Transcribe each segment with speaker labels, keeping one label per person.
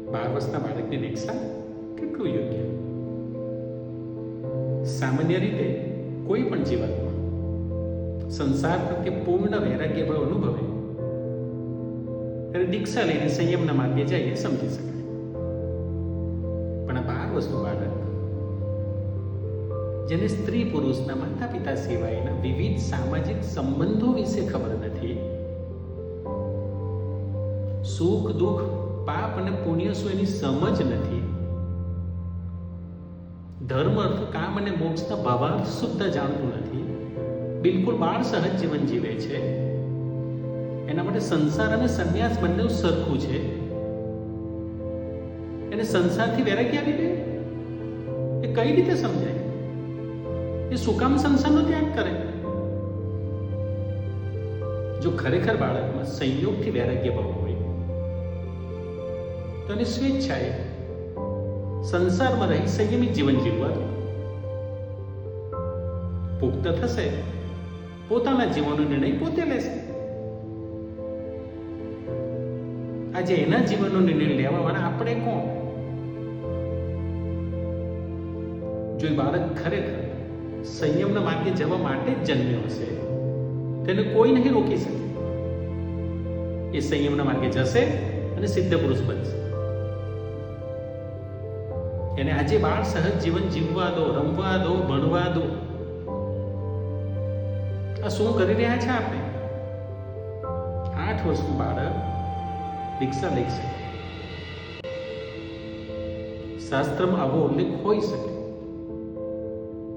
Speaker 1: 12 વર્ષના બાળકની રિક્ષા કેટલું યોગ્ય? સામાન્ય રીતે કોઈ પણ જીવાત્મા સંસાર પ્રત્યે પૂર્ણ વૈરાગ્ય ભાવ અનુભવે ત્યારે દીક્ષા લઈને સંયમના માર્ગે જાય એ સમજી શકાય. પણ આ 12 વર્ષનું બાળક, જેને સ્ત્રી પુરુષના માતા પિતા સિવાયના વિવિધ સામાજિક સંબંધો વિશે ખબર નથી, સુખ દુઃખ, પાપ અને પુણ્ય શું એની સમજ નથી, ધર્મ અર્થ કામ અને મોક્ષના ભાવાર્થ સુદ્ધા જાણતું નથી, બિલકુલ બાળ સહજ જીવન જીવે છે. એના માટે સંસાર અને સંન્યાસ બંને સરખું છે. એને સંસારથી વૈરાગ્ય આવી ગયું એ કઈ રીતે સમજાય? એ શું કામ સંસારનો ત્યાગ કરે? જો ખરેખર બાળકમાં સંયોગથી વૈરાગ્ય ભાવ હોય તો એને સ્વેચ્છાએ સંસારમાં રહી સંયમિત જીવન જીવવા પુખ્ત થશે, પોતાના જીવનનો નિર્ણય પોતે લેશે. આજે એના જીવનનો નિર્ણય લેવા વાળા આપણે કોણ? જો એ બાળક ખરેખર સંયમના માર્ગે જવા માટે જ જન્મ્યો હશે, તેને કોઈ નહીં રોકી શકે. એ સંયમના માર્ગે જશે અને સિદ્ધ પુરુષ બનશે. એને આજે બાળ સહજ જીવન જીવવા દો, રમવા દો, ભણવા દો. આ શું કરી રહ્યા છે આપણે? 8 વર્ષનું બાળક દીક્ષા લઈ શકે. શાસ્ત્રમાં આવો ઉલ્લેખ હોઈ શકે,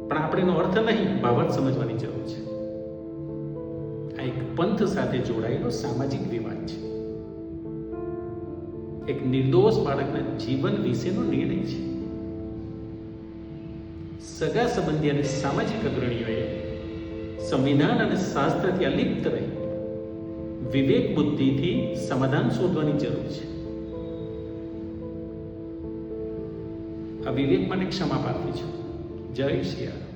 Speaker 1: પણ આપણે એનો અર્થ નહીં, ભાવાર્થ સમજવાની જરૂર છે. આ એક પંથ સાથે જોડાયેલો સામાજિક વિવાદ છે. એક નિર્દોષ બાળકના જીવન વિશેનો નિર્ણય છે. સગા સંબંધી અને સામાજિક અગ્રણીઓએ સંવિધાન અને શાસ્ત્રથી અલિપ્ત રહી વિવેક બુદ્ધિથી સમાધાન શોધવાની જરૂર છે. આ વિવેક માટે ક્ષમા પ્રાર્થી છું. જય શ્રી રામ.